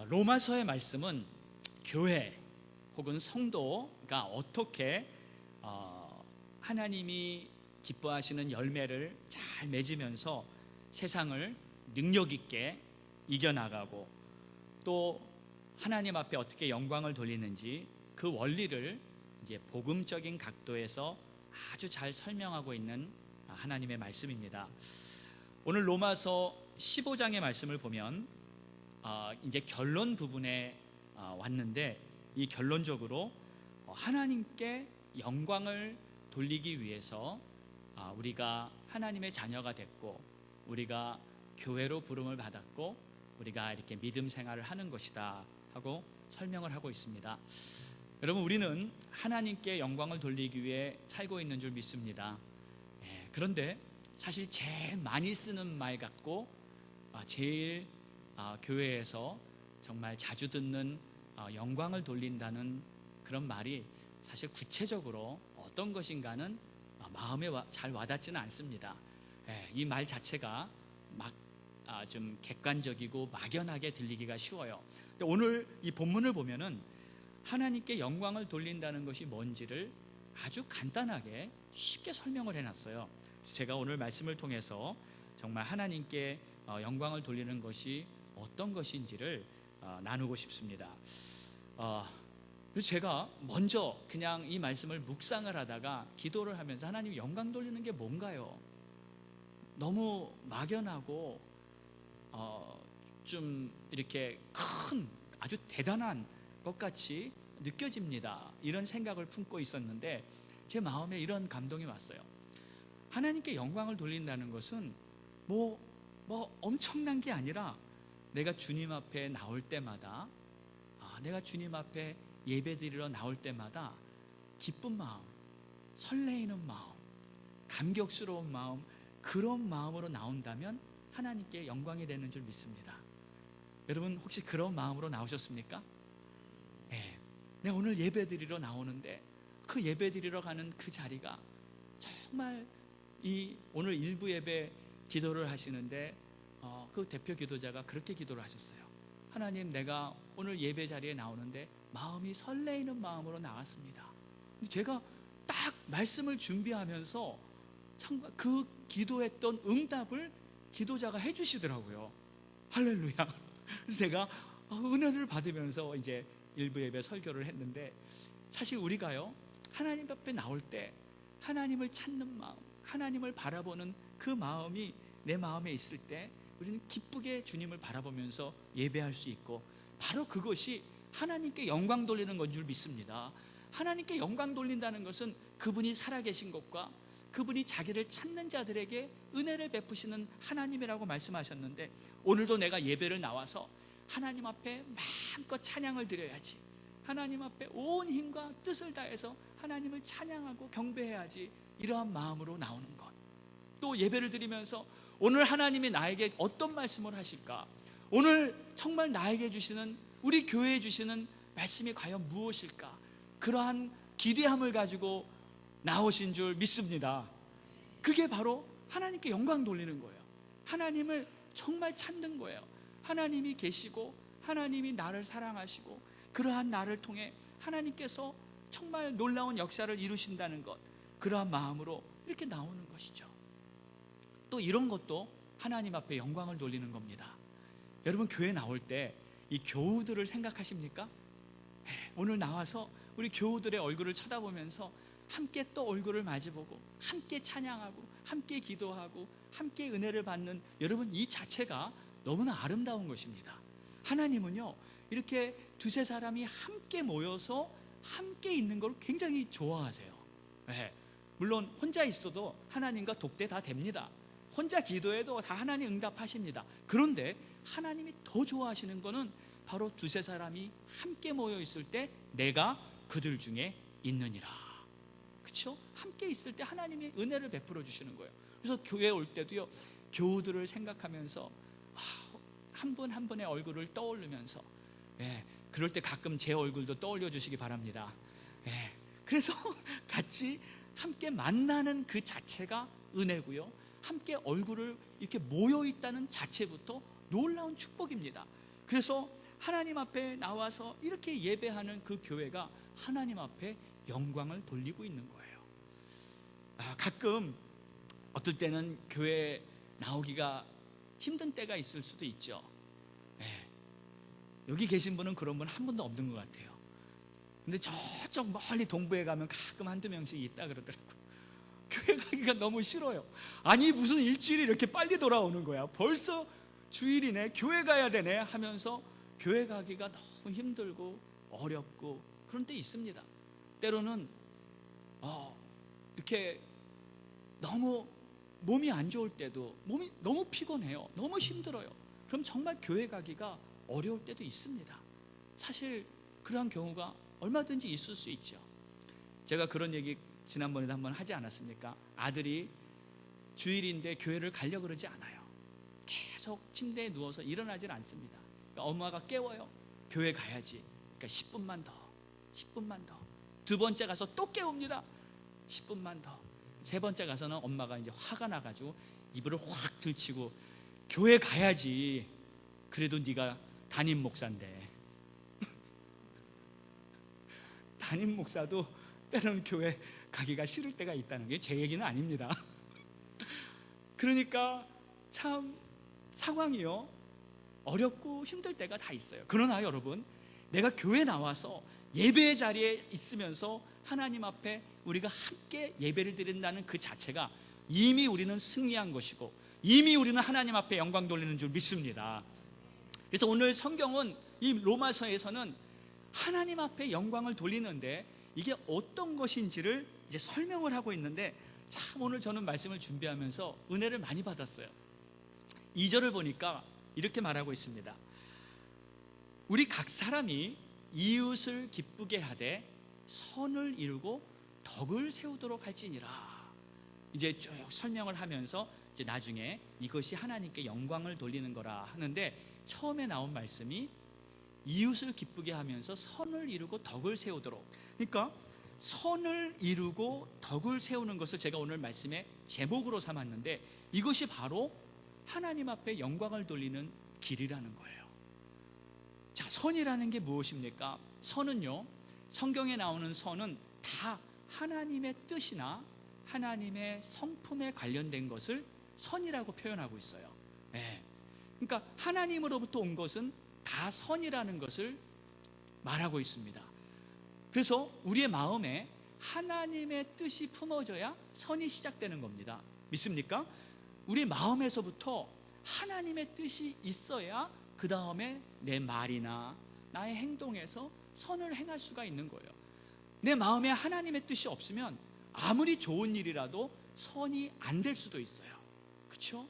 로마서의 말씀은 교회 혹은 성도가 어떻게 하나님이 기뻐하시는 열매를 잘 맺으면서 세상을 능력 있게 이겨나가고 또 하나님 앞에 어떻게 영광을 돌리는지 그 원리를 이제 복음적인 각도에서 아주 잘 설명하고 있는 하나님의 말씀입니다. 오늘 로마서 15장의 말씀을 보면 이제 결론 부분에 왔는데, 이 결론적으로 하나님께 영광을 돌리기 위해서 우리가 하나님의 자녀가 됐고, 우리가 교회로 부름을 받았고, 우리가 이렇게 믿음 생활을 하는 것이다 하고 설명을 하고 있습니다. 여러분, 우리는 하나님께 영광을 돌리기 위해 살고 있는 줄 믿습니다. 그런데 사실 제일 많이 쓰는 말 같고 제일 교회에서 정말 자주 듣는 영광을 돌린다는 그런 말이 사실 구체적으로 어떤 것인가는 마음에 잘 와닿지는 않습니다. 이 말 자체가 막 좀 객관적이고 막연하게 들리기가 쉬워요. 근데 오늘 이 본문을 보면은 하나님께 영광을 돌린다는 것이 뭔지를 아주 간단하게 쉽게 설명을 해놨어요. 제가 오늘 말씀을 통해서 정말 하나님께 영광을 돌리는 것이 어떤 것인지를 나누고 싶습니다. 그래서 제가 먼저 그냥 이 말씀을 묵상을 하다가 기도를 하면서 하나님 영광 돌리는 게 뭔가요? 너무 막연하고 좀 이렇게 큰 아주 대단한 것 같이 느껴집니다. 이런 생각을 품고 있었는데 제 마음에 이런 감동이 왔어요. 하나님께 영광을 돌린다는 것은 뭐 엄청난 게 아니라 내가 주님 앞에 나올 때마다, 내가 주님 앞에 예배드리러 나올 때마다 기쁜 마음, 설레이는 마음, 감격스러운 마음, 그런 마음으로 나온다면 하나님께 영광이 되는 줄 믿습니다. 여러분, 혹시 그런 마음으로 나오셨습니까? 내가 오늘 예배드리러 나오는데 그 예배드리러 가는 그 자리가 정말 오늘 일부 예배 기도를 하시는데 그 대표 기도자가 그렇게 기도를 하셨어요. 하나님, 내가 오늘 예배 자리에 나오는데 마음이 설레이는 마음으로 나왔습니다. 제가 딱 말씀을 준비하면서 참 그 기도했던 응답을 기도자가 해주시더라고요. 할렐루야. 그래서 제가 은혜를 받으면서 이제 일부 예배 설교를 했는데, 사실 우리가요, 하나님 앞에 나올 때 하나님을 찾는 마음, 하나님을 바라보는 그 마음이 내 마음에 있을 때 우리는 기쁘게 주님을 바라보면서 예배할 수 있고, 바로 그것이 하나님께 영광 돌리는 건 줄 믿습니다. 하나님께 영광 돌린다는 것은 그분이 살아계신 것과 그분이 자기를 찾는 자들에게 은혜를 베푸시는 하나님이라고 말씀하셨는데, 오늘도 내가 예배를 나와서 하나님 앞에 마음껏 찬양을 드려야지, 하나님 앞에 온 힘과 뜻을 다해서 하나님을 찬양하고 경배해야지, 이러한 마음으로 나오는 것. 또 예배를 드리면서 오늘 하나님이 나에게 어떤 말씀을 하실까, 오늘 정말 나에게 주시는, 우리 교회에 주시는 말씀이 과연 무엇일까, 그러한 기대함을 가지고 나오신 줄 믿습니다. 그게 바로 하나님께 영광 돌리는 거예요. 하나님을 정말 찾는 거예요. 하나님이 계시고 하나님이 나를 사랑하시고 그러한 나를 통해 하나님께서 정말 놀라운 역사를 이루신다는 것, 그러한 마음으로 이렇게 나오는 것이죠. 또 이런 것도 하나님 앞에 영광을 돌리는 겁니다. 여러분, 교회 나올 때 이 교우들을 생각하십니까? 오늘 나와서 우리 교우들의 얼굴을 쳐다보면서 함께 또 얼굴을 마주보고 함께 찬양하고 함께 기도하고 함께 은혜를 받는, 여러분, 이 자체가 너무나 아름다운 것입니다. 하나님은요, 이렇게 두세 사람이 함께 모여서 함께 있는 걸 굉장히 좋아하세요. 물론 혼자 있어도 하나님과 독대 다 됩니다. 혼자 기도해도 다 하나님 응답하십니다. 그런데 하나님이 더 좋아하시는 거는 바로 두세 사람이 함께 모여 있을 때 내가 그들 중에 있느니라. 그렇죠? 함께 있을 때 하나님이 은혜를 베풀어 주시는 거예요. 그래서 교회에 올 때도요, 교우들을 생각하면서 한 분 한 분의 얼굴을 떠올리면서, 그럴 때 가끔 제 얼굴도 떠올려 주시기 바랍니다. 그래서 같이 함께 만나는 그 자체가 은혜고요, 함께 얼굴을 이렇게 모여 있다는 자체부터 놀라운 축복입니다. 그래서 하나님 앞에 나와서 이렇게 예배하는 그 교회가 하나님 앞에 영광을 돌리고 있는 거예요. 가끔 어떨 때는 교회 나오기가 힘든 때가 있을 수도 있죠. 여기 계신 분은 그런 분 한 분도 없는 것 같아요. 근데 저쪽 멀리 동부에 가면 가끔 한두 명씩 있다 그러더라고요. 교회 가기가 너무 싫어요. 아니 무슨 일주일이 이렇게 빨리 돌아오는 거야. 벌써 주일이네, 교회 가야 되네 하면서 교회 가기가 너무 힘들고 어렵고 그런 때 있습니다. 때로는 이렇게 너무 몸이 안 좋을 때도, 몸이 너무 피곤해요, 너무 힘들어요. 그럼 정말 교회 가기가 어려울 때도 있습니다. 사실 그러한 경우가 얼마든지 있을 수 있죠. 제가 그런 얘기 지난번에도 한번 하지 않았습니까? 아들이 주일인데 교회를 가려고 그러지 않아요. 계속 침대에 누워서 일어나질 않습니다. 그러니까 엄마가 깨워요. 교회 가야지. 그러니까 10분만 더, 10분만 더. 두 번째 가서 또 깨웁니다. 10분만 더. 세 번째 가서는 엄마가 이제 화가 나가지고 이불을 확 들치고, 교회 가야지. 그래도 네가 담임 목사인데. 담임 목사도 때로는 교회 가기가 싫을 때가 있다는 게 제 얘기는 아닙니다. 그러니까 참 상황이요, 어렵고 힘들 때가 다 있어요. 그러나 여러분, 내가 교회 나와서 예배의 자리에 있으면서 하나님 앞에 우리가 함께 예배를 드린다는 그 자체가 이미 우리는 승리한 것이고, 이미 우리는 하나님 앞에 영광 돌리는 줄 믿습니다. 그래서 오늘 성경은, 이 로마서에서는 하나님 앞에 영광을 돌리는데 이게 어떤 것인지를 이제 설명을 하고 있는데, 참 오늘 저는 말씀을 준비하면서 은혜를 많이 받았어요. 2절을 보니까 이렇게 말하고 있습니다. 우리 각 사람이 이웃을 기쁘게 하되 선을 이루고 덕을 세우도록 할지니라. 이제 쭉 설명을 하면서 이제 나중에 이것이 하나님께 영광을 돌리는 거라 하는데, 처음에 나온 말씀이 이웃을 기쁘게 하면서 선을 이루고 덕을 세우도록. 그러니까 선을 이루고 덕을 세우는 것을 제가 오늘 말씀의 제목으로 삼았는데, 이것이 바로 하나님 앞에 영광을 돌리는 길이라는 거예요. 자, 선이라는 게 무엇입니까? 선은요, 성경에 나오는 선은 다 하나님의 뜻이나 하나님의 성품에 관련된 것을 선이라고 표현하고 있어요. 그러니까 하나님으로부터 온 것은 다 선이라는 것을 말하고 있습니다. 그래서 우리의 마음에 하나님의 뜻이 품어져야 선이 시작되는 겁니다. 믿습니까? 우리 마음에서부터 하나님의 뜻이 있어야 그 다음에 내 말이나 나의 행동에서 선을 행할 수가 있는 거예요. 내 마음에 하나님의 뜻이 없으면 아무리 좋은 일이라도 선이 안 될 수도 있어요. 그렇죠?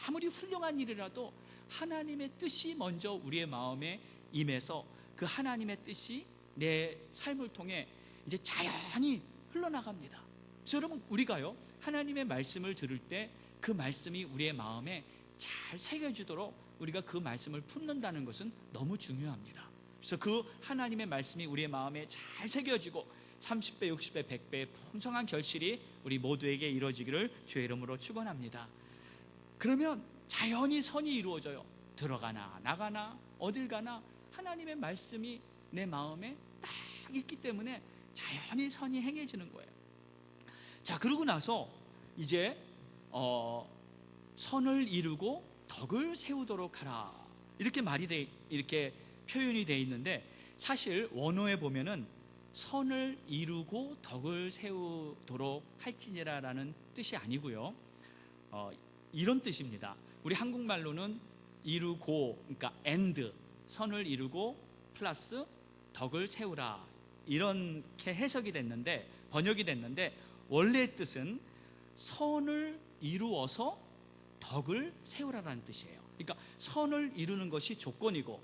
아무리 훌륭한 일이라도 하나님의 뜻이 먼저 우리의 마음에 임해서 그 하나님의 뜻이 내 삶을 통해 이제 자연히 흘러나갑니다. 그래서 여러분, 우리가요, 하나님의 말씀을 들을 때 그 말씀이 우리의 마음에 잘 새겨지도록 우리가 그 말씀을 품는다는 것은 너무 중요합니다. 그래서 그 하나님의 말씀이 우리의 마음에 잘 새겨지고 30배, 60배, 100배의 풍성한 결실이 우리 모두에게 이루어지기를 주의 이름으로 축원합니다. 그러면 자연히 선이 이루어져요. 들어가나 나가나 어딜 가나 하나님의 말씀이 내 마음에 딱 있기 때문에 자연히 선이 행해지는 거예요. 자, 그러고 나서 이제 선을 이루고 덕을 세우도록 하라, 이렇게 이렇게 표현이 되어 있는데, 사실 원어에 보면은 선을 이루고 덕을 세우도록 할지니라라는 뜻이 아니고요, 이런 뜻입니다. 우리 한국말로는 이루고, 그러니까 and, 선을 이루고 플러스 덕을 세우라, 이렇게 해석이 됐는데, 번역이 됐는데, 원래의 뜻은 선을 이루어서 덕을 세우라라는 뜻이에요. 그러니까 선을 이루는 것이 조건이고,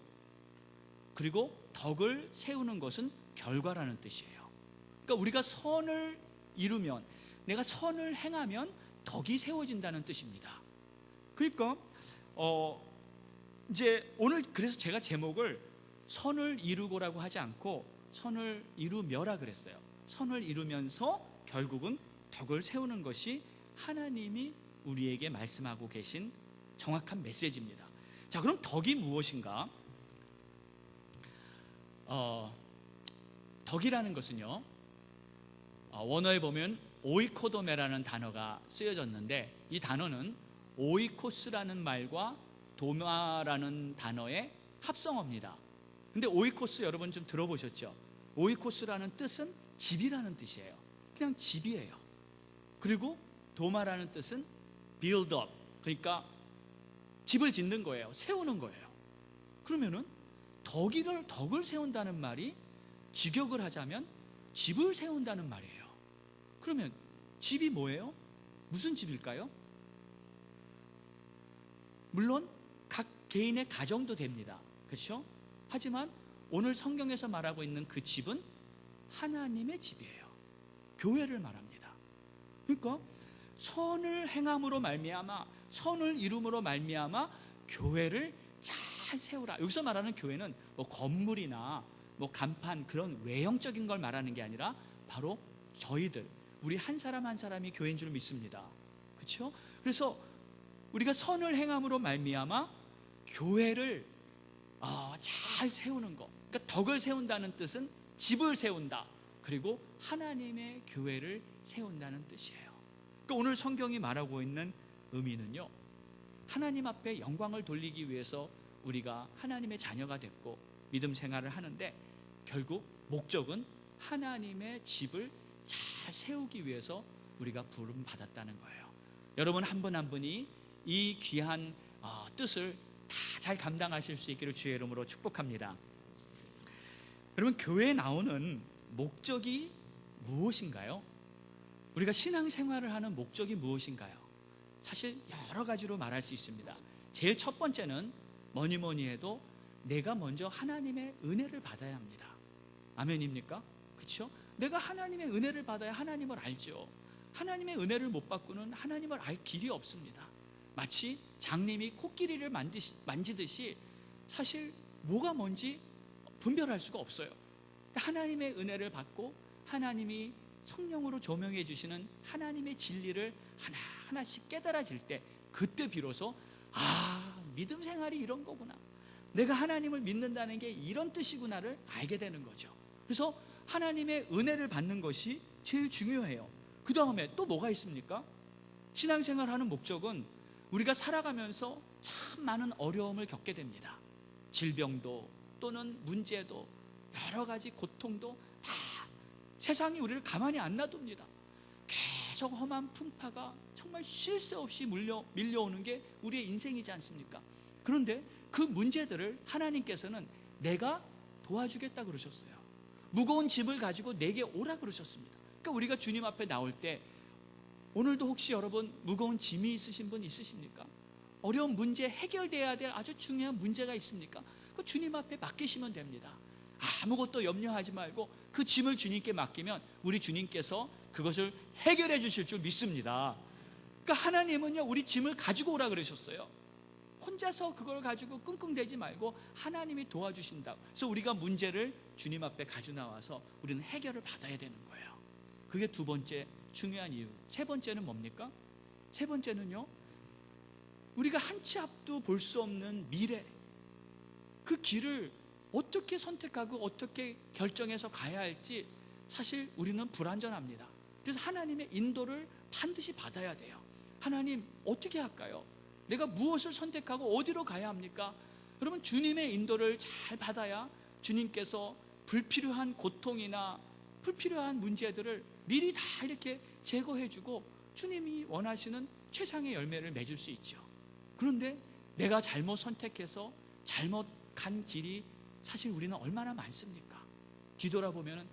그리고 덕을 세우는 것은 결과라는 뜻이에요. 그러니까 우리가 선을 이루면, 내가 선을 행하면 덕이 세워진다는 뜻입니다. 그러니까 이제 오늘 그래서 제가 제목을 선을 이루고라고 하지 않고 선을 이루며라 그랬어요. 선을 이루면서 결국은 덕을 세우는 것이 하나님이 우리에게 말씀하고 계신 정확한 메시지입니다. 자, 그럼 덕이 무엇인가? 덕이라는 것은요, 원어에 보면 오이코도메라는 단어가 쓰여졌는데, 이 단어는 오이코스라는 말과 도마라는 단어의 합성어입니다. 근데 오이코스 여러분 좀 들어보셨죠? 오이코스라는 뜻은 집이라는 뜻이에요. 그냥 집이에요. 그리고 도마라는 뜻은 build up, 그러니까 집을 짓는 거예요. 세우는 거예요. 그러면은 덕을 세운다는 말이 직역을 하자면 집을 세운다는 말이에요. 그러면 집이 뭐예요? 무슨 집일까요? 물론 각 개인의 가정도 됩니다. 그렇죠? 하지만 오늘 성경에서 말하고 있는 그 집은 하나님의 집이에요. 교회를 말합니다. 그러니까 선을 행함으로 말미암아, 선을 이룸으로 말미암아 교회를 잘 세우라. 여기서 말하는 교회는 뭐 건물이나 뭐 간판, 그런 외형적인 걸 말하는 게 아니라 바로 저희들, 우리 한 사람 한 사람이 교회인 줄 믿습니다. 그렇죠? 그래서 우리가 선을 행함으로 말미암아 교회를 잘 세우는 것, 그러니까 덕을 세운다는 뜻은 집을 세운다, 그리고 하나님의 교회를 세운다는 뜻이에요. 그러니까 오늘 성경이 말하고 있는 의미는요, 하나님 앞에 영광을 돌리기 위해서 우리가 하나님의 자녀가 됐고 믿음 생활을 하는데, 결국 목적은 하나님의 집을 잘 세우기 위해서 우리가 부름 받았다는 거예요. 여러분 한 분 한 분이 이 귀한 뜻을 다 잘 감당하실 수 있기를 주의 이름으로 축복합니다. 여러분, 교회에 나오는 목적이 무엇인가요? 우리가 신앙생활을 하는 목적이 무엇인가요? 사실 여러 가지로 말할 수 있습니다. 제일 첫 번째는 뭐니 해도 내가 먼저 하나님의 은혜를 받아야 합니다. 아멘입니까? 그렇죠? 내가 하나님의 은혜를 받아야 하나님을 알죠. 하나님의 은혜를 못 받고는 하나님을 알 길이 없습니다. 마치 장님이 코끼리를 만지듯이 사실 뭐가 뭔지 분별할 수가 없어요. 하나님의 은혜를 받고 하나님이 성령으로 조명해 주시는 하나님의 진리를 하나하나씩 깨달아질 때, 그때 비로소 믿음 생활이 이런 거구나, 내가 하나님을 믿는다는 게 이런 뜻이구나를 알게 되는 거죠. 그래서 하나님의 은혜를 받는 것이 제일 중요해요. 그 다음에 또 뭐가 있습니까? 신앙생활하는 목적은 우리가 살아가면서 참 많은 어려움을 겪게 됩니다. 질병도 또는 문제도 여러 가지 고통도 다 세상이 우리를 가만히 안 놔둡니다. 계속 험한 풍파가 정말 쉴 새 없이 밀려오는 게 우리의 인생이지 않습니까? 그런데 그 문제들을 하나님께서는 내가 도와주겠다 그러셨어요. 무거운 짐을 가지고 내게 오라 그러셨습니다. 그러니까 우리가 주님 앞에 나올 때, 오늘도 혹시 여러분 무거운 짐이 있으신 분 있으십니까? 어려운 문제, 해결돼야 될 아주 중요한 문제가 있습니까? 그 주님 앞에 맡기시면 됩니다. 아무것도 염려하지 말고 그 짐을 주님께 맡기면 우리 주님께서 그것을 해결해 주실 줄 믿습니다. 그러니까 하나님은요, 우리 짐을 가지고 오라 그러셨어요. 혼자서 그걸 가지고 끙끙대지 말고 하나님이 도와주신다. 그래서 우리가 문제를 주님 앞에 가지고 나와서 우리는 해결을 받아야 되는 거예요. 그게 두 번째 중요한 이유. 세 번째는 뭡니까? 세 번째는요, 우리가 한 치 앞도 볼 수 없는 미래, 그 길을 어떻게 선택하고 어떻게 결정해서 가야 할지 사실 우리는 불안전합니다. 그래서 하나님의 인도를 반드시 받아야 돼요. 하나님 어떻게 할까요? 내가 무엇을 선택하고 어디로 가야 합니까? 여러분, 주님의 인도를 잘 받아야 주님께서 불필요한 고통이나 불필요한 문제들을 미리 다 이렇게 제거해주고 주님이 원하시는 최상의 열매를 맺을 수 있죠. 그런데 내가 잘못 선택해서 잘못 간 길이 사실 우리는 얼마나 많습니까? 뒤돌아보면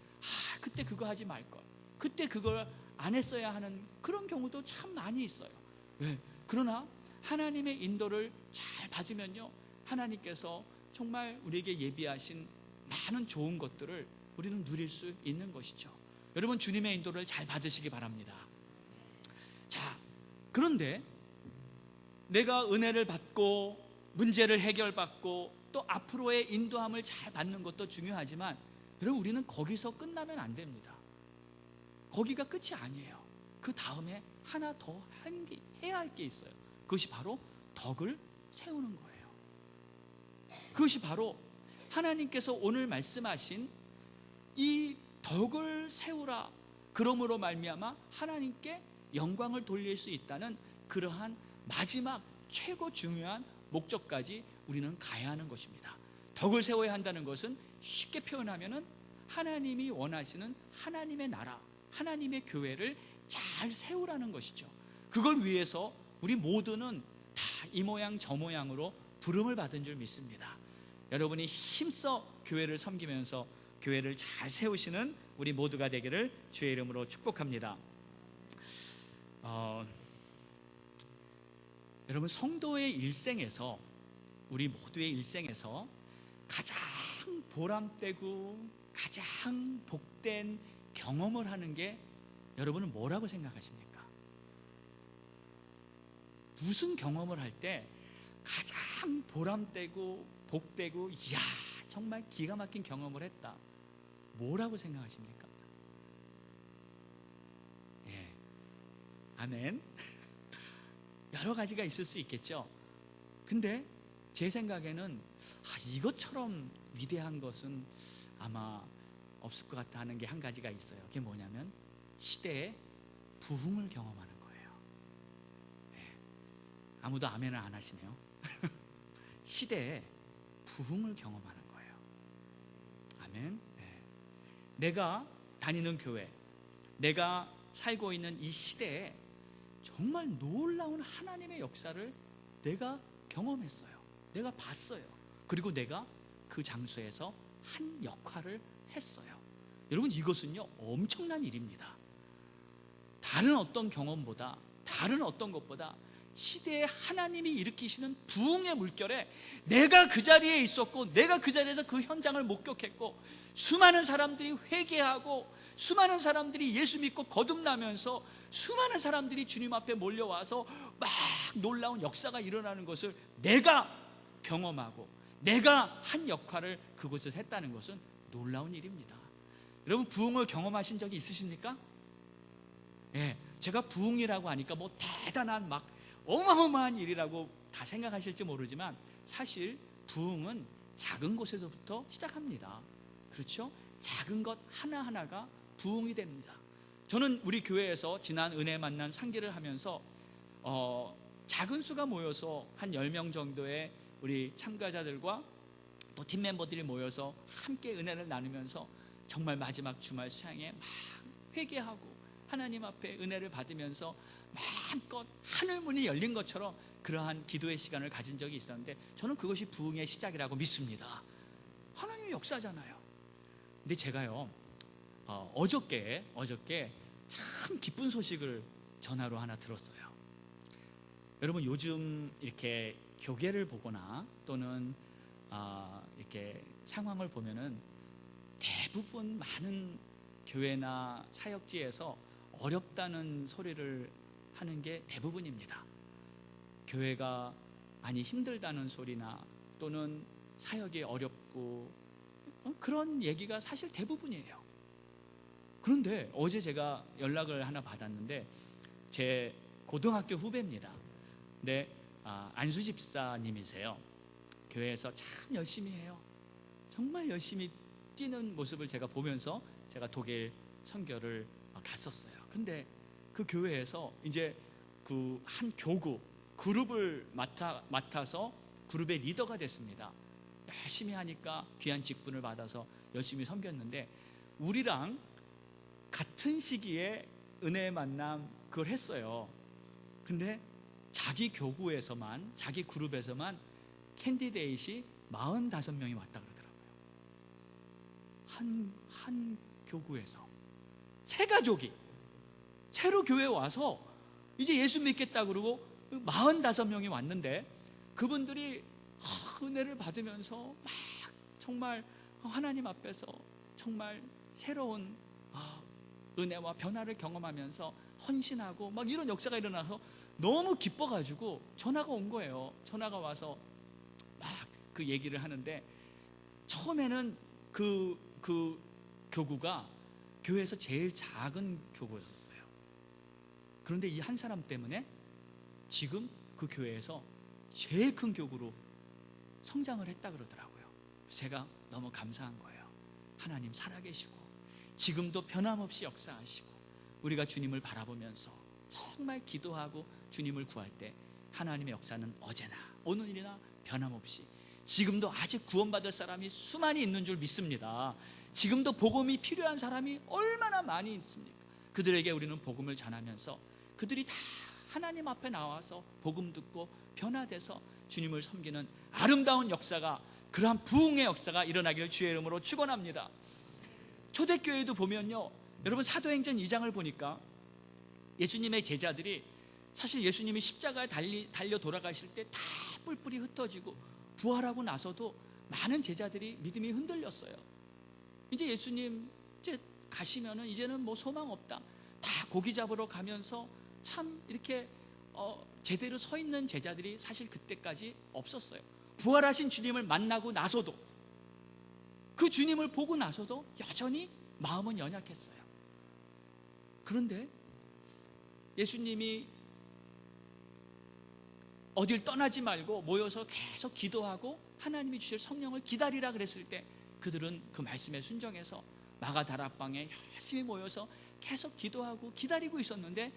그때 그거 하지 말걸, 그때 그걸 안 했어야 하는 그런 경우도 참 많이 있어요. 왜? 그러나 하나님의 인도를 잘 받으면요, 하나님께서 정말 우리에게 예비하신 많은 좋은 것들을 우리는 누릴 수 있는 것이죠. 여러분, 주님의 인도를 잘 받으시기 바랍니다. 자, 그런데 내가 은혜를 받고 문제를 해결받고 또 앞으로의 인도함을 잘 받는 것도 중요하지만, 여러분, 우리는 거기서 끝나면 안 됩니다. 거기가 끝이 아니에요. 그 다음에 하나 더 해야 할 게 있어요. 그것이 바로 덕을 세우는 거예요. 그것이 바로 하나님께서 오늘 말씀하신 이 덕을 세우라, 그러므로 말미암아 하나님께 영광을 돌릴 수 있다는 그러한 마지막 최고 중요한 목적까지 우리는 가야 하는 것입니다. 덕을 세워야 한다는 것은 쉽게 표현하면은 하나님이 원하시는 하나님의 나라, 하나님의 교회를 잘 세우라는 것이죠. 그걸 위해서 우리 모두는 다 이 모양 저 모양으로 부름을 받은 줄 믿습니다. 여러분이 힘써 교회를 섬기면서 교회를 잘 세우시는 우리 모두가 되기를 주의 이름으로 축복합니다. 여러분, 성도의 일생에서, 우리 모두의 일생에서 가장 보람되고 가장 복된 경험을 하는 게 여러분은 뭐라고 생각하십니까? 무슨 경험을 할 때 가장 보람되고 복되고 이야 정말 기가 막힌 경험을 했다, 뭐라고 생각하십니까? 예, 아멘. 여러 가지가 있을 수 있겠죠. 근데 제 생각에는 이것처럼 위대한 것은 아마 없을 것 같다 하는 게 한 가지가 있어요. 그게 뭐냐면 시대의 부흥을 경험하는 거예요. 예, 아무도 아멘을 안 하시네요. 시대의 부흥을 경험하는 거예요. 아멘. 예. 내가 다니는 교회, 내가 살고 있는 이 시대에 정말 놀라운 하나님의 역사를 내가 경험했어요. 내가 봤어요. 그리고 내가 그 장소에서 한 역할을 했어요. 여러분, 이것은요 엄청난 일입니다. 다른 어떤 경험보다, 다른 어떤 것보다 시대에 하나님이 일으키시는 부흥의 물결에 내가 그 자리에 있었고, 내가 그 자리에서 그 현장을 목격했고, 수많은 사람들이 회개하고, 수많은 사람들이 예수 믿고 거듭나면서, 수많은 사람들이 주님 앞에 몰려와서 막 놀라운 역사가 일어나는 것을 내가 경험하고 내가 한 역할을 그곳에서 했다는 것은 놀라운 일입니다. 여러분, 부흥을 경험하신 적이 있으십니까? 예, 제가 부흥이라고 하니까 뭐 대단한 막 어마어마한 일이라고 다 생각하실지 모르지만 사실 부흥은 작은 곳에서부터 시작합니다. 그렇죠? 작은 것 하나하나가 부흥이 됩니다. 저는 우리 교회에서 지난 은혜 만남 상기를 하면서 작은 수가 모여서 한 10명 정도의 우리 참가자들과 또 팀 멤버들이 모여서 함께 은혜를 나누면서 정말 마지막 주말 수양에 막 회개하고 하나님 앞에 은혜를 받으면서 마음껏 하늘문이 열린 것처럼 그러한 기도의 시간을 가진 적이 있었는데, 저는 그것이 부흥의 시작이라고 믿습니다. 하나님의 역사잖아요. 근데 제가요 어저께 참 기쁜 소식을 전화로 하나 들었어요. 여러분, 요즘 이렇게 교계를 보거나 또는 이렇게 상황을 보면은 대부분 많은 교회나 사역지에서 어렵다는 소리를 하는 게 대부분입니다. 교회가 많이 힘들다는 소리나 또는 사역이 어렵고 그런 얘기가 사실 대부분이에요. 그런데 어제 제가 연락을 하나 받았는데, 제 고등학교 후배입니다. 근데 안수 집사님이세요. 교회에서 참 열심히 해요. 정말 열심히 뛰는 모습을 제가 보면서 제가 독일 선교를 갔었어요. 근데 그 교회에서 이제 그 한 교구 그룹을 맡아서 그룹의 리더가 됐습니다. 열심히 하니까 귀한 직분을 받아서 열심히 섬겼는데, 우리랑 같은 시기에 은혜의 만남 그걸 했어요. 근데 자기 교구에서만, 자기 그룹에서만 캔디데이시 45명이 왔다 그러더라고요. 한 교구에서 세 가족이 새로 교회에 와서 이제 예수 믿겠다 그러고 45명이 왔는데, 그분들이 은혜를 받으면서 막 정말 하나님 앞에서 정말 새로운 은혜와 변화를 경험하면서 헌신하고 막 이런 역사가 일어나서 너무 기뻐가지고 전화가 온 거예요. 전화가 와서 막 그 얘기를 하는데, 처음에는 그 교구가 교회에서 제일 작은 교구였었어요. 그런데 이 한 사람 때문에 지금 그 교회에서 제일 큰 교구로 성장을 했다 그러더라고요. 제가 너무 감사한 거예요. 하나님 살아계시고 지금도 변함없이 역사하시고, 우리가 주님을 바라보면서 정말 기도하고 주님을 구할 때 하나님의 역사는 어제나 오늘이나 변함없이 지금도 아직 구원받을 사람이 수많이 있는 줄 믿습니다. 지금도 복음이 필요한 사람이 얼마나 많이 있습니까? 그들에게 우리는 복음을 전하면서 그들이 다 하나님 앞에 나와서 복음 듣고 변화돼서 주님을 섬기는 아름다운 역사가, 그러한 부흥의 역사가 일어나기를 주의 이름으로 축원합니다. 초대교회도 보면요, 여러분 사도행전 2장을 보니까 예수님의 제자들이, 사실 예수님이 십자가에 달려 돌아가실 때 다 뿔뿔이 흩어지고 부활하고 나서도 많은 제자들이 믿음이 흔들렸어요. 이제 예수님 이제 가시면은 이제는 뭐 소망 없다, 다 고기 잡으러 가면서 참 이렇게 제대로 서 있는 제자들이 사실 그때까지 없었어요. 부활하신 주님을 만나고 나서도, 그 주님을 보고 나서도 여전히 마음은 연약했어요. 그런데 예수님이 어딜 떠나지 말고 모여서 계속 기도하고 하나님이 주실 성령을 기다리라 그랬을 때 그들은 그 말씀에 순종해서 마가다락방에 열심히 모여서 계속 기도하고 기다리고 있었는데,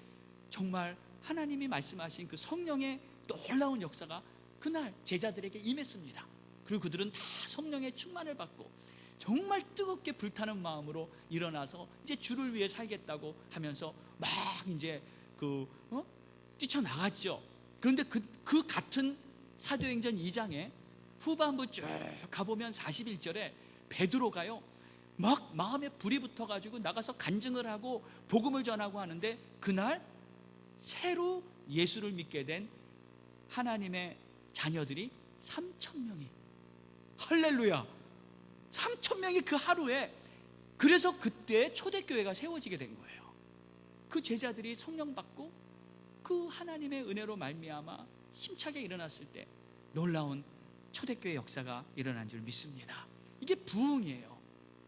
정말 하나님이 말씀하신 그 성령의 놀라운 역사가 그날 제자들에게 임했습니다. 그리고 그들은 다 성령의 충만을 받고 정말 뜨겁게 불타는 마음으로 일어나서 이제 주를 위해 살겠다고 하면서 막 이제 뛰쳐나갔죠. 그런데 그 같은 사도행전 2장에 후반부 쭉 가보면 41절에 베드로가요, 막 마음에 불이 붙어가지고 나가서 간증을 하고 복음을 전하고 하는데, 그날 새로 예수를 믿게 된 하나님의 자녀들이 3,000명이, 할렐루야, 3,000명이 그 하루에, 그래서 그때 초대교회가 세워지게 된 거예요. 그 제자들이 성령 받고 그 하나님의 은혜로 말미암아 힘차게 일어났을 때 놀라운 초대교회 역사가 일어난 줄 믿습니다. 이게 부흥이에요.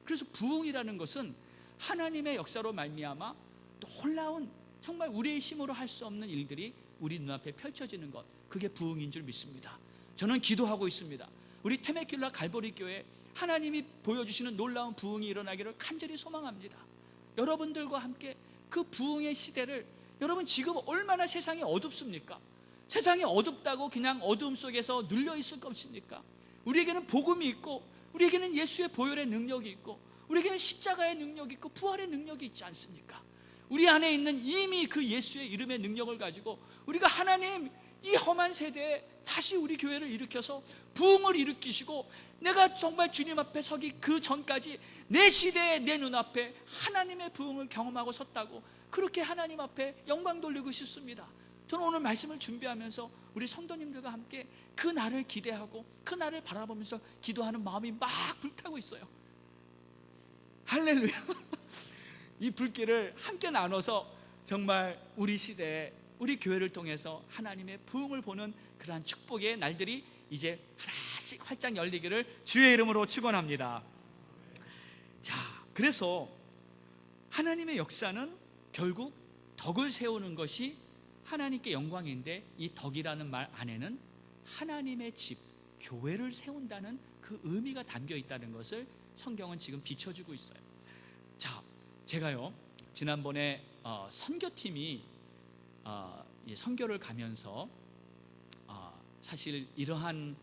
그래서 부흥이라는 것은 하나님의 역사로 말미암아 놀라운, 정말 우리의 힘으로 할 수 없는 일들이 우리 눈앞에 펼쳐지는 것, 그게 부흥인 줄 믿습니다. 저는 기도하고 있습니다. 우리 테메킬라 갈보리 교회 하나님이 보여주시는 놀라운 부흥이 일어나기를 간절히 소망합니다. 여러분들과 함께 그 부흥의 시대를, 여러분 지금 얼마나 세상이 어둡습니까? 세상이 어둡다고 그냥 어두움 속에서 눌려 있을 것입니까? 우리에게는 복음이 있고, 우리에게는 예수의 보혈의 능력이 있고, 우리에게는 십자가의 능력이 있고 부활의 능력이 있지 않습니까? 우리 안에 있는 이미 그 예수의 이름의 능력을 가지고 우리가 하나님, 이 험한 세대에 다시 우리 교회를 일으켜서 부흥을 일으키시고, 내가 정말 주님 앞에 서기 그 전까지 내 시대에 내 눈앞에 하나님의 부흥을 경험하고 섰다고, 그렇게 하나님 앞에 영광 돌리고 싶습니다. 저는 오늘 말씀을 준비하면서 우리 성도님들과 함께 그 날을 기대하고 그 날을 바라보면서 기도하는 마음이 막 불타고 있어요. 할렐루야. 이 불길을 함께 나눠서 정말 우리 시대에 우리 교회를 통해서 하나님의 부흥을 보는 그러한 축복의 날들이 이제 하나씩 활짝 열리기를 주의 이름으로 축원합니다. 자, 그래서 하나님의 역사는 결국 덕을 세우는 것이 하나님께 영광인데, 이 덕이라는 말 안에는 하나님의 집, 교회를 세운다는 그 의미가 담겨 있다는 것을 성경은 지금 비춰주고 있어요. 자, 제가요 지난번에 선교팀이 선교를 가면서 사실 이러한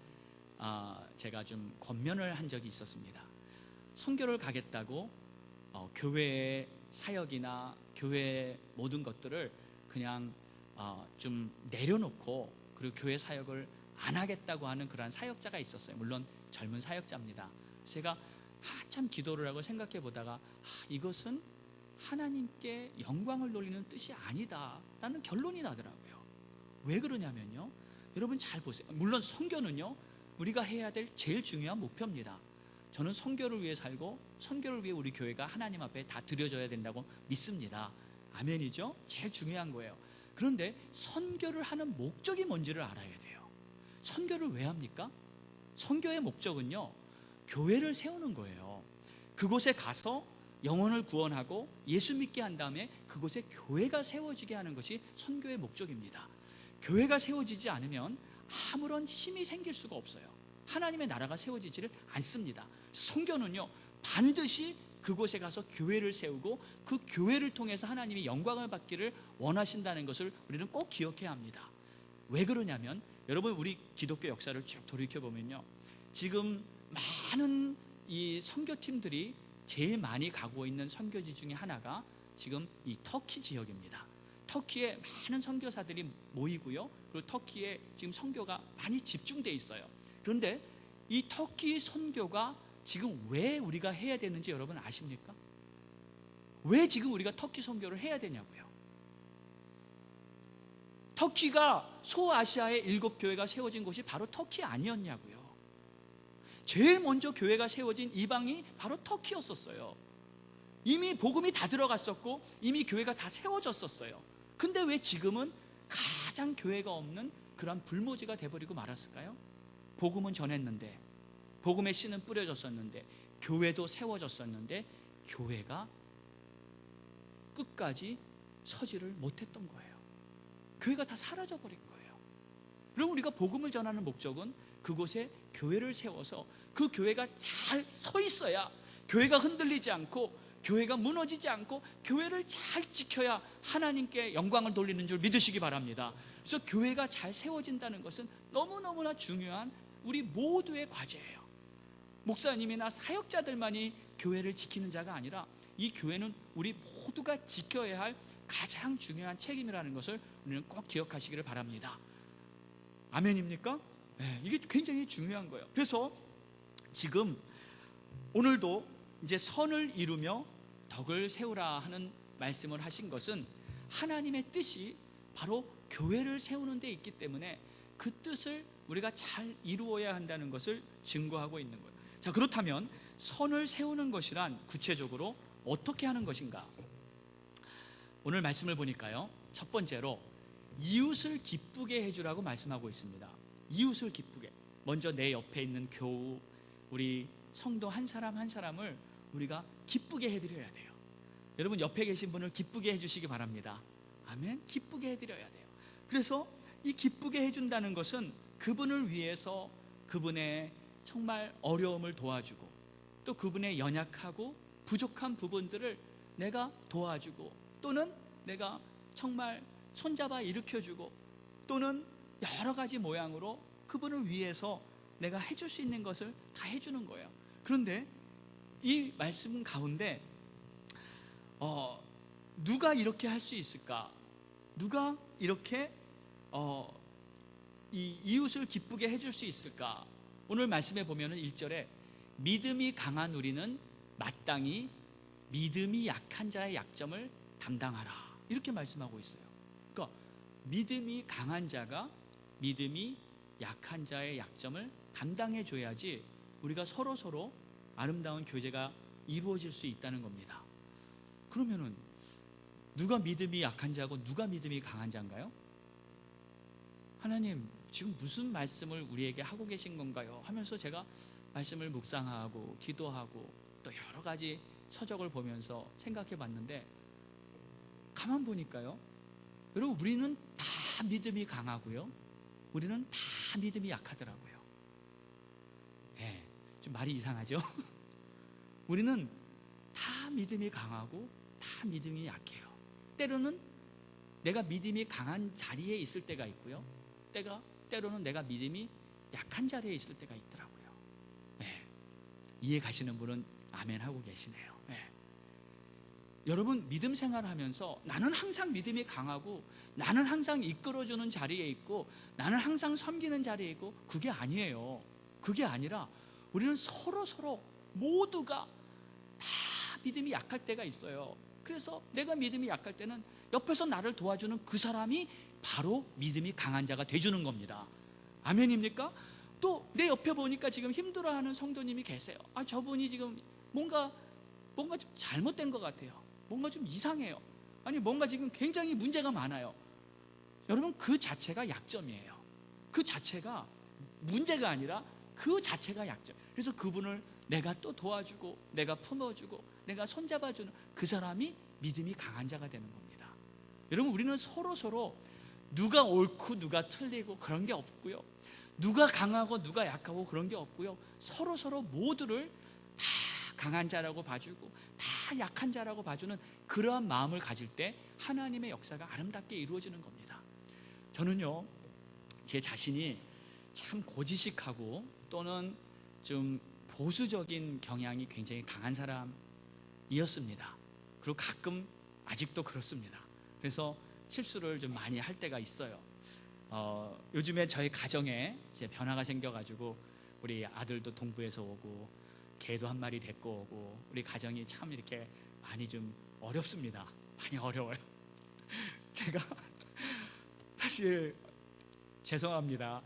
제가 좀 권면을 한 적이 있었습니다. 선교를 가겠다고 교회의 사역이나 교회의 모든 것들을 그냥 좀 내려놓고, 그리고 교회 사역을 안 하겠다고 하는 그러한 사역자가 있었어요. 물론 젊은 사역자입니다. 제가 한참 기도를 하고 생각해 보다가 이것은 하나님께 영광을 돌리는 뜻이 아니다 라는 결론이 나더라고요. 왜 그러냐면요, 여러분 잘 보세요. 물론 선교는요 우리가 해야 될 제일 중요한 목표입니다. 저는 선교를 위해 살고 선교를 위해 우리 교회가 하나님 앞에 다 드려져야 된다고 믿습니다. 아멘이죠? 제일 중요한 거예요. 그런데 선교를 하는 목적이 뭔지를 알아야 돼요. 선교를 왜 합니까? 선교의 목적은요, 교회를 세우는 거예요. 그곳에 가서 영혼을 구원하고 예수 믿게 한 다음에 그곳에 교회가 세워지게 하는 것이 선교의 목적입니다. 교회가 세워지지 않으면 아무런 힘이 생길 수가 없어요. 하나님의 나라가 세워지지를 않습니다. 선교는요, 반드시 그곳에 가서 교회를 세우고 그 교회를 통해서 하나님이 영광을 받기를 원하신다는 것을 우리는 꼭 기억해야 합니다. 왜 그러냐면, 여러분, 우리 기독교 역사를 쭉 돌이켜보면요, 지금 많은 이 선교팀들이 제일 많이 가고 있는 선교지 중에 하나가 지금 이 터키 지역입니다. 터키에 많은 선교사들이 모이고요, 그리고 터키에 지금 선교가 많이 집중되어 있어요. 그런데 이 터키 선교가 지금 왜 우리가 해야 되는지 여러분 아십니까? 왜 지금 우리가 터키 선교를 해야 되냐고요. 터키가 소아시아의 7교회가 세워진 곳이 바로 터키 아니었냐고요. 제일 먼저 교회가 세워진 이방이 바로 터키였었어요. 이미 복음이 다 들어갔었고 이미 교회가 다 세워졌었어요. 근데 왜 지금은 가장 교회가 없는 그런 불모지가 돼버리고 말았을까요? 복음은 전했는데, 복음의 씨는 뿌려졌었는데, 교회도 세워졌었는데 교회가 끝까지 서지를 못했던 거예요. 교회가 다 사라져버린 거예요. 그럼 우리가 복음을 전하는 목적은 그곳에 교회를 세워서 그 교회가 잘 서 있어야, 교회가 흔들리지 않고 교회가 무너지지 않고 교회를 잘 지켜야 하나님께 영광을 돌리는 줄 믿으시기 바랍니다. 그래서 교회가 잘 세워진다는 것은 너무너무나 중요한 우리 모두의 과제예요. 목사님이나 사역자들만이 교회를 지키는 자가 아니라 이 교회는 우리 모두가 지켜야 할 가장 중요한 책임이라는 것을 우리는 꼭 기억하시기를 바랍니다. 아멘입니까? 네, 이게 굉장히 중요한 거예요. 그래서 지금 오늘도 이제 선을 이루며 덕을 세우라 하는 말씀을 하신 것은 하나님의 뜻이 바로 교회를 세우는 데 있기 때문에 그 뜻을 우리가 잘 이루어야 한다는 것을 증거하고 있는 거예요. 자, 그렇다면 선을 세우는 것이란 구체적으로 어떻게 하는 것인가? 오늘 말씀을 보니까요, 첫 번째로 이웃을 기쁘게 해주라고 말씀하고 있습니다. 이웃을 기쁘게. 먼저 내 옆에 있는 교우, 우리 성도 한 사람 한 사람을 우리가 기쁘게 해드려야 돼요. 여러분, 옆에 계신 분을 기쁘게 해주시기 바랍니다. 아멘. 기쁘게 해드려야 돼요. 그래서 이 기쁘게 해준다는 것은 그분을 위해서 그분의 정말 어려움을 도와주고, 또 그분의 연약하고 부족한 부분들을 내가 도와주고, 또는 내가 정말 손잡아 일으켜주고, 또는 여러 가지 모양으로 그분을 위해서 내가 해줄 수 있는 것을 다 해주는 거예요. 그런데 이 말씀 가운데 누가 이렇게 할 수 있을까? 누가 이렇게 이 이웃을 기쁘게 해줄 수 있을까? 오늘 말씀에 보면은 1절에 믿음이 강한 우리는 마땅히 믿음이 약한 자의 약점을 담당하라, 이렇게 말씀하고 있어요. 그러니까 믿음이 강한 자가 믿음이 약한 자의 약점을 담당해 줘야지 우리가 서로 아름다운 교제가 이루어질 수 있다는 겁니다. 그러면은 누가 믿음이 약한 자고 누가 믿음이 강한 자인가요? 하나님, 지금 무슨 말씀을 우리에게 하고 계신 건가요? 하면서 제가 말씀을 묵상하고 기도하고 또 여러 가지 서적을 보면서 생각해 봤는데, 가만 보니까요, 여러분, 우리는 다 믿음이 강하고요, 우리는 다 믿음이 약하더라고요. 네, 좀 말이 이상하죠? 우리는 다 믿음이 강하고 다 믿음이 약해요. 때로는 내가 믿음이 강한 자리에 있을 때가 있고요, 때로는 내가 믿음이 약한 자리에 있을 때가 있더라고요. 네, 이해 가시는 분은 아멘 하고 계시네요. 네. 여러분, 믿음 생활하면서 나는 항상 믿음이 강하고 나는 항상 이끌어주는 자리에 있고 나는 항상 섬기는 자리에 있고, 그게 아니에요. 그게 아니라 우리는 서로 모두가 다 믿음이 약할 때가 있어요. 그래서 내가 믿음이 약할 때는 옆에서 나를 도와주는 그 사람이 바로 믿음이 강한 자가 돼주는 겁니다. 아멘입니까? 또 내 옆에 보니까 지금 힘들어하는 성도님이 계세요. 저분이 지금 뭔가 좀 잘못된 것 같아요. 뭔가 좀 이상해요. 아니, 뭔가 지금 굉장히 문제가 많아요. 여러분, 그 자체가 약점이에요. 그 자체가 문제가 아니라 그 자체가 약점. 그래서 그분을 내가 또 도와주고 내가 품어주고 내가 손잡아주는 그 사람이 믿음이 강한 자가 되는 겁니다. 여러분, 우리는 서로 누가 옳고 누가 틀리고 그런 게 없고요, 누가 강하고 누가 약하고 그런 게 없고요, 서로 모두를 다 강한 자라고 봐주고 다 약한 자라고 봐주는 그러한 마음을 가질 때 하나님의 역사가 아름답게 이루어지는 겁니다. 저는요, 제 자신이 참 고지식하고 또는 좀 보수적인 경향이 굉장히 강한 사람이었습니다. 그리고 가끔 아직도 그렇습니다. 그래서 실수를 좀 많이 할 때가 있어요. 요즘에 저희 가정에 이제 변화가 생겨가지고 우리 아들도 동부에서 오고 개도 한 마리 데리고 오고 우리 가정이 참 이렇게 많이 좀 어렵습니다. 많이 어려워요. 제가 사실 죄송합니다.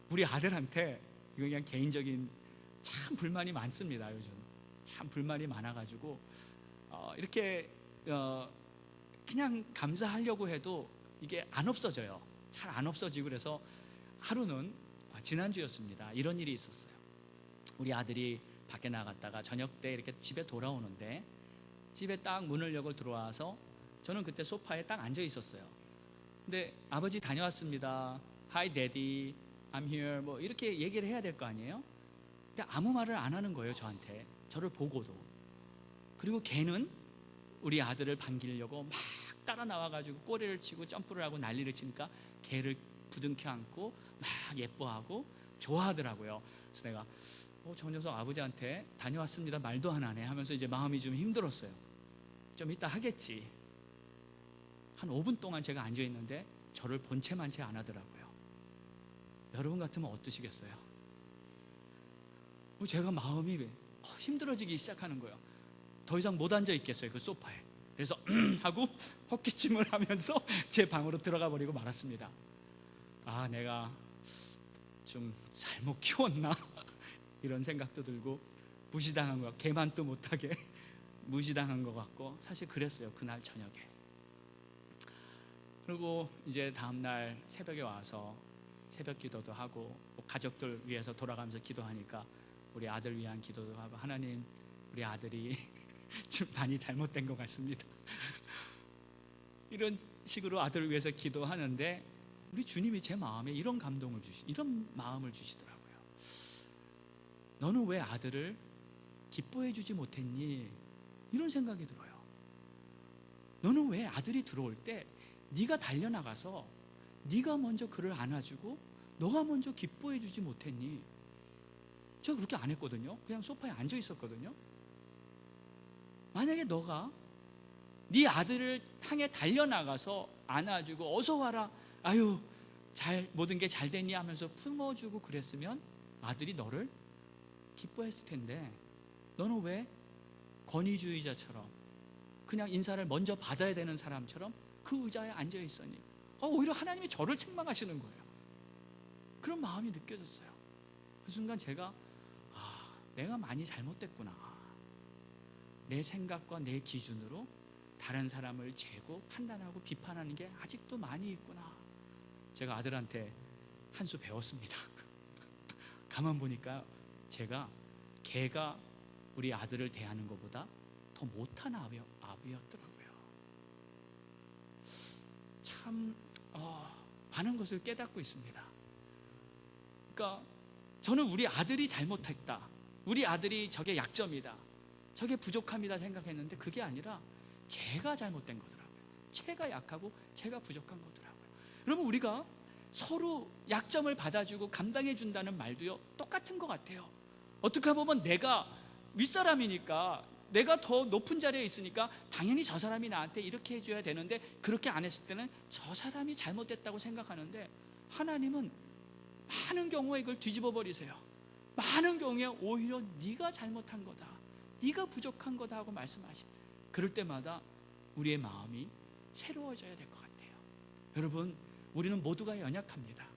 우리 아들한테 이거 그냥 개인적인 참 불만이 많습니다. 요즘 참 불만이 많아가지고 이렇게 그냥 감사하려고 해도 이게 안 없어져요. 잘 안 없어지고 그래서 하루는 지난주였습니다. 이런 일이 있었어요. 우리 아들이 밖에 나갔다가 저녁 때 이렇게 집에 돌아오는데 집에 딱 문을 열고 들어와서 저는 그때 소파에 딱 앉아 있었어요. 근데 아버지 다녀왔습니다. Hi daddy, I'm here. 뭐 이렇게 얘기를 해야 될 거 아니에요? 근데 아무 말을 안 하는 거예요. 저한테. 저를 보고도. 그리고 걔는 우리 아들을 반기려고 막 따라 나와가지고 꼬리를 치고 점프를 하고 난리를 치니까 걔를 부둥켜 안고 막 예뻐하고 좋아하더라고요. 그래서 내가 저 녀석 아버지한테 다녀왔습니다 말도 안 하네 하면서 이제 마음이 좀 힘들었어요. 좀 이따 하겠지. 한 5분 동안 제가 앉아 있는데 저를 본체만 채 안 하더라고요. 여러분 같으면 어떠시겠어요? 제가 마음이 힘들어지기 시작하는 거예요. 더 이상 못 앉아 있겠어요, 그 소파에. 그래서 하고 헛기침을 하면서 제 방으로 들어가 버리고 말았습니다. 내가 좀 잘못 키웠나? 이런 생각도 들고 무시당한 것, 개만도 못하게 무시당한 것 같고 사실 그랬어요, 그날 저녁에. 그리고 이제 다음날 새벽에 와서 새벽 기도도 하고 가족들 위해서 돌아가면서 기도하니까 우리 아들 위한 기도도 하고 하나님, 우리 아들이 좀 많이 잘못된 것 같습니다. 이런 식으로 아들을 위해서 기도하는데 우리 주님이 제 마음에 이런 감동을 이런 마음을 주시더라고요. 너는 왜 아들을 기뻐해 주지 못했니? 이런 생각이 들어요. 너는 왜 아들이 들어올 때 네가 달려나가서 네가 먼저 그를 안아주고 너가 먼저 기뻐해 주지 못했니? 제가 그렇게 안 했거든요. 그냥 소파에 앉아 있었거든요. 만약에 너가 네 아들을 향해 달려나가서 안아주고 어서 와라, 아유 모든 게 잘 됐니 하면서 품어주고 그랬으면 아들이 너를 기뻐했을 텐데 너는 왜 권위주의자처럼 그냥 인사를 먼저 받아야 되는 사람처럼 그 의자에 앉아 있었니? 오히려 하나님이 저를 책망하시는 거예요. 그런 마음이 느껴졌어요. 그 순간 제가 내가 많이 잘못됐구나. 내 생각과 내 기준으로 다른 사람을 재고 판단하고 비판하는 게 아직도 많이 있구나. 제가 아들한테 한 수 배웠습니다. 가만 보니까 제가 걔가 우리 아들을 대하는 것보다 더 못한 아비였더라고요. 참 많은 것을 깨닫고 있습니다. 그러니까 저는 우리 아들이 잘못했다, 우리 아들이 저게 약점이다, 저게 부족함이다 생각했는데 그게 아니라 제가 잘못된 거더라고요. 제가 약하고 제가 부족한 거더라고요. 여러분, 우리가 서로 약점을 받아주고 감당해 준다는 말도요 똑같은 것 같아요. 어떻게 보면 내가 윗사람이니까, 내가 더 높은 자리에 있으니까 당연히 저 사람이 나한테 이렇게 해줘야 되는데 그렇게 안 했을 때는 저 사람이 잘못됐다고 생각하는데 하나님은 많은 경우에 이걸 뒤집어 버리세요. 많은 경우에 오히려 네가 잘못한 거다, 네가 부족한 거다 하고 말씀하시고, 그럴 때마다 우리의 마음이 새로워져야 될 것 같아요. 여러분, 우리는 모두가 연약합니다.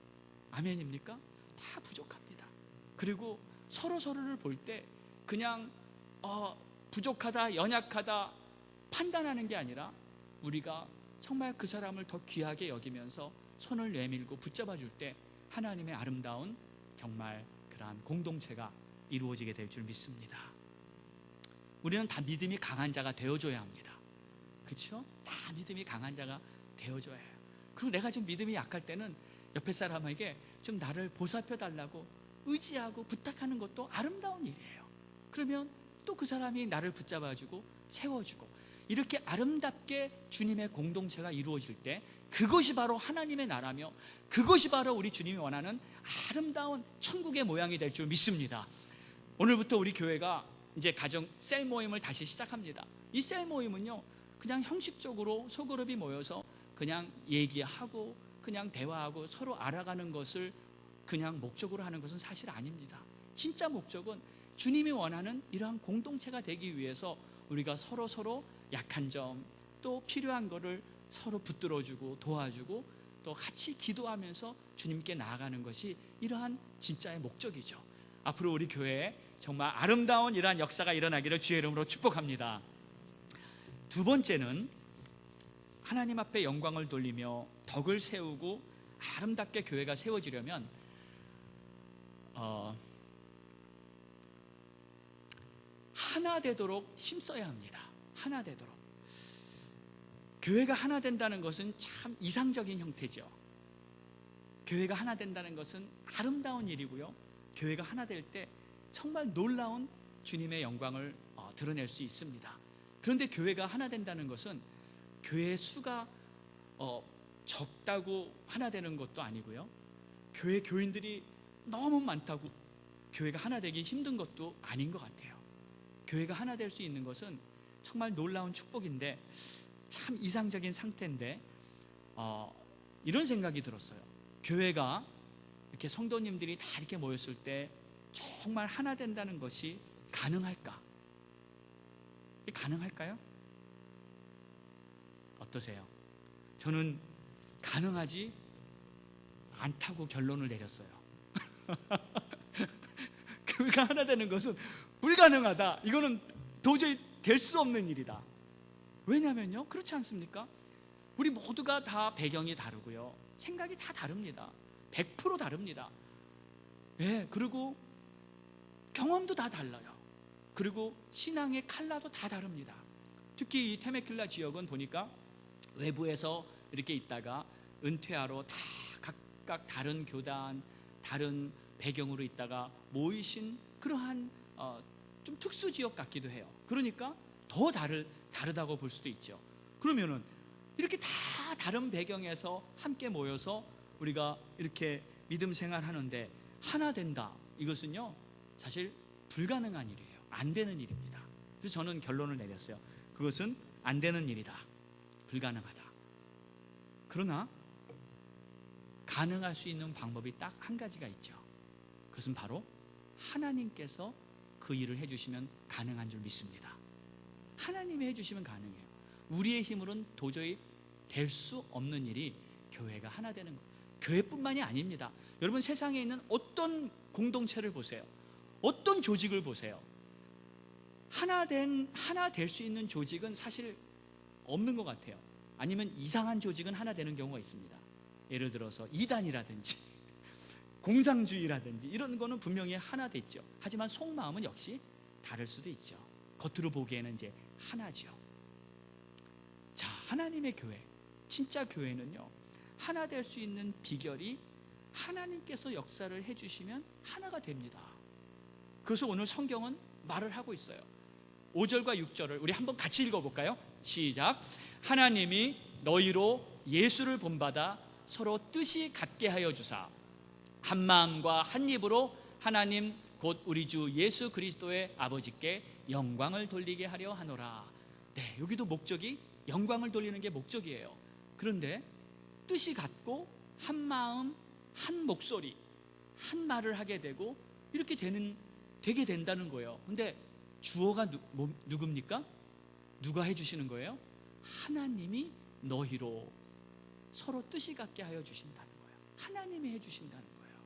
아멘입니까? 다 부족합니다. 그리고 서로를 볼 때 그냥 부족하다, 연약하다 판단하는 게 아니라 우리가 정말 그 사람을 더 귀하게 여기면서 손을 내밀고 붙잡아 줄 때 하나님의 아름다운 정말 그러한 공동체가 이루어지게 될 줄 믿습니다. 우리는 다 믿음이 강한 자가 되어줘야 합니다. 그렇죠? 다 믿음이 강한 자가 되어줘야 해요. 그리고 내가 좀 믿음이 약할 때는 옆에 사람에게 좀 나를 보살펴 달라고 의지하고 부탁하는 것도 아름다운 일이에요. 그러면 또 그 사람이 나를 붙잡아주고 세워주고, 이렇게 아름답게 주님의 공동체가 이루어질 때 그것이 바로 하나님의 나라며 그것이 바로 우리 주님이 원하는 아름다운 천국의 모양이 될 줄 믿습니다. 오늘부터 우리 교회가 이제 가정 셀 모임을 다시 시작합니다. 이 셀 모임은요, 그냥 형식적으로 소그룹이 모여서 그냥 얘기하고 그냥 대화하고 서로 알아가는 것을 그냥 목적으로 하는 것은 사실 아닙니다. 진짜 목적은 주님이 원하는 이러한 공동체가 되기 위해서 우리가 서로 약한 점, 또 필요한 거를 서로 붙들어주고 도와주고 또 같이 기도하면서 주님께 나아가는 것이 이러한 진짜의 목적이죠. 앞으로 우리 교회에 정말 아름다운 이러한 역사가 일어나기를 주의 이름으로 축복합니다. 두 번째는 하나님 앞에 영광을 돌리며 덕을 세우고 아름답게 교회가 세워지려면 하나 되도록 힘써야 합니다. 하나 되도록. 교회가 하나 된다는 것은 참 이상적인 형태죠. 교회가 하나 된다는 것은 아름다운 일이고요, 교회가 하나 될 때 정말 놀라운 주님의 영광을 드러낼 수 있습니다. 그런데 교회가 하나 된다는 것은 교회의 수가 적다고 하나 되는 것도 아니고요, 교회 교인들이 너무 많다고 교회가 하나 되기 힘든 것도 아닌 것 같아요. 교회가 하나 될 수 있는 것은 정말 놀라운 축복인데 참 이상적인 상태인데 이런 생각이 들었어요. 교회가 이렇게 성도님들이 다 이렇게 모였을 때 정말 하나 된다는 것이 가능할까? 가능할까요? 어떠세요? 저는 가능하지 않다고 결론을 내렸어요. 교회가 하나 되는 것은 불가능하다. 이거는 도저히 될 수 없는 일이다. 왜냐면요, 그렇지 않습니까? 우리 모두가 다 배경이 다르고요, 생각이 다 다릅니다. 100% 다릅니다. 예, 그리고 경험도 다 달라요. 그리고 신앙의 컬러도 다 다릅니다. 특히 이 테메킬라 지역은 보니까 외부에서 이렇게 있다가 은퇴하러 다 각각 다른 교단, 다른 배경으로 있다가 모이신 그러한 좀 특수 지역 같기도 해요. 그러니까 더 다르다고 볼 수도 있죠. 그러면은 이렇게 다 다른 배경에서 함께 모여서 우리가 이렇게 믿음 생활하는데 하나 된다, 이것은요 사실 불가능한 일이에요. 안 되는 일입니다. 그래서 저는 결론을 내렸어요. 그것은 안 되는 일이다. 불가능하다. 그러나 가능할 수 있는 방법이 딱 한 가지가 있죠. 그것은 바로 하나님께서 그 일을 해주시면 가능한 줄 믿습니다. 하나님이 해주시면 가능해요. 우리의 힘으로는 도저히 될 수 없는 일이 교회가 하나 되는 거예요. 교회뿐만이 아닙니다. 여러분, 세상에 있는 어떤 공동체를 보세요. 어떤 조직을 보세요. 하나 될 수 있는 조직은 사실 없는 것 같아요. 아니면 이상한 조직은 하나 되는 경우가 있습니다. 예를 들어서 이단이라든지 공산주의라든지 이런 거는 분명히 하나 됐죠. 하지만 속마음은 역시 다를 수도 있죠. 겉으로 보기에는 이제 하나죠. 자, 하나님의 교회, 진짜 교회는요, 하나 될 수 있는 비결이 하나님께서 역사를 해주시면 하나가 됩니다. 그래서 오늘 성경은 말을 하고 있어요. 5절과 6절을 우리 한번 같이 읽어볼까요? 시작. 하나님이 너희로 예수를 본받아 서로 뜻이 같게 하여 주사 한 마음과 한 입으로 하나님 곧 우리 주 예수 그리스도의 아버지께 영광을 돌리게 하려 하노라. 네, 여기도 목적이 영광을 돌리는 게 목적이에요. 그런데 뜻이 같고 한 마음, 한 목소리, 한 말을 하게 되고 이렇게 되게 된다는 거예요. 근데 주어가 누굽니까? 누가 해주시는 거예요? 하나님이 너희로 서로 뜻이 같게 하여 주신다는 거예요. 하나님이 해주신다는 거예요.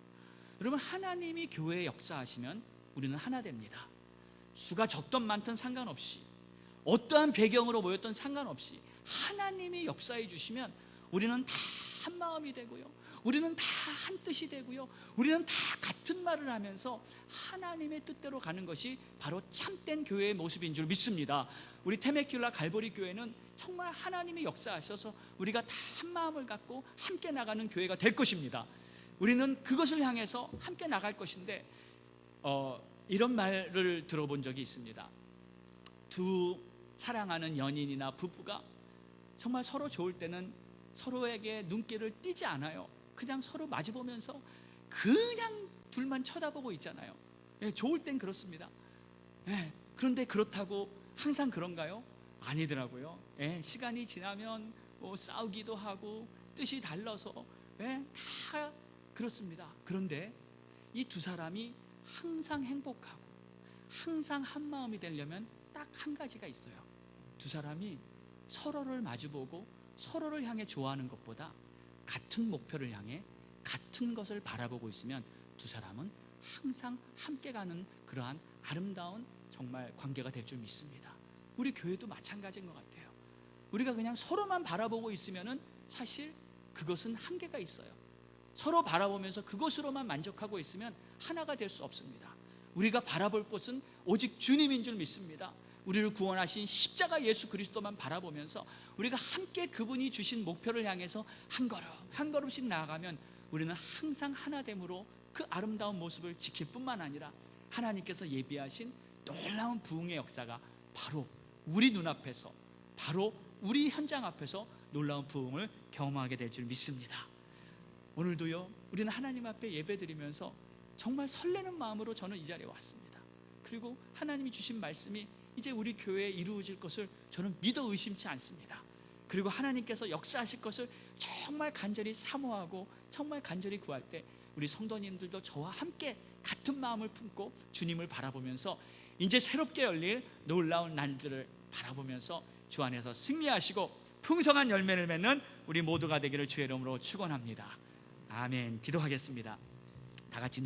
여러분, 하나님이 교회에 역사하시면 우리는 하나 됩니다. 수가 적든 많든 상관없이, 어떠한 배경으로 모였든 상관없이 하나님이 역사해 주시면 우리는 다 한 마음이 되고요, 우리는 다 한 뜻이 되고요, 우리는 다 같은 말을 하면서 하나님의 뜻대로 가는 것이 바로 참된 교회의 모습인 줄 믿습니다. 우리 테메큘라 갈보리 교회는 정말 하나님이 역사하셔서 우리가 다 한 마음을 갖고 함께 나가는 교회가 될 것입니다. 우리는 그것을 향해서 함께 나갈 것인데 이런 말을 들어본 적이 있습니다. 두 사랑하는 연인이나 부부가 정말 서로 좋을 때는 서로에게 눈길을 띄지 않아요. 그냥 서로 마주보면서 그냥 둘만 쳐다보고 있잖아요. 예, 좋을 땐 그렇습니다. 예, 그런데 그렇다고 항상 그런가요? 아니더라고요. 예, 시간이 지나면 뭐 싸우기도 하고 뜻이 달라서 다 그렇습니다. 그런데 이 두 사람이 항상 행복하고 항상 한 마음이 되려면 딱 한 가지가 있어요. 두 사람이 서로를 마주보고 서로를 향해 좋아하는 것보다 같은 목표를 향해 같은 것을 바라보고 있으면 두 사람은 항상 함께 가는 그러한 아름다운 정말 관계가 될 줄 믿습니다. 우리 교회도 마찬가지인 것 같아요. 우리가 그냥 서로만 바라보고 있으면은 사실 그것은 한계가 있어요. 서로 바라보면서 그것으로만 만족하고 있으면 하나가 될 수 없습니다. 우리가 바라볼 곳은 오직 주님인 줄 믿습니다. 우리를 구원하신 십자가 예수 그리스도만 바라보면서 우리가 함께 그분이 주신 목표를 향해서 한 걸음 한 걸음씩 나아가면 우리는 항상 하나됨으로 그 아름다운 모습을 지킬 뿐만 아니라 하나님께서 예비하신 놀라운 부흥의 역사가 바로 우리 눈앞에서, 바로 우리 현장 앞에서 놀라운 부흥을 경험하게 될 줄 믿습니다. 오늘도요, 우리는 하나님 앞에 예배드리면서 정말 설레는 마음으로 저는 이 자리에 왔습니다. 그리고 하나님이 주신 말씀이 이제 우리 교회에 이루어질 것을 저는 믿어 의심치 않습니다. 그리고 하나님께서 역사하실 것을 정말 간절히 사모하고 정말 간절히 구할 때 우리 성도님들도 저와 함께 같은 마음을 품고 주님을 바라보면서 이제 새롭게 열릴 놀라운 날들을 바라보면서 주 안에서 승리하시고 풍성한 열매를 맺는 우리 모두가 되기를 주의 이름으로 축원합니다. 아멘. 기도하겠습니다. 다 같이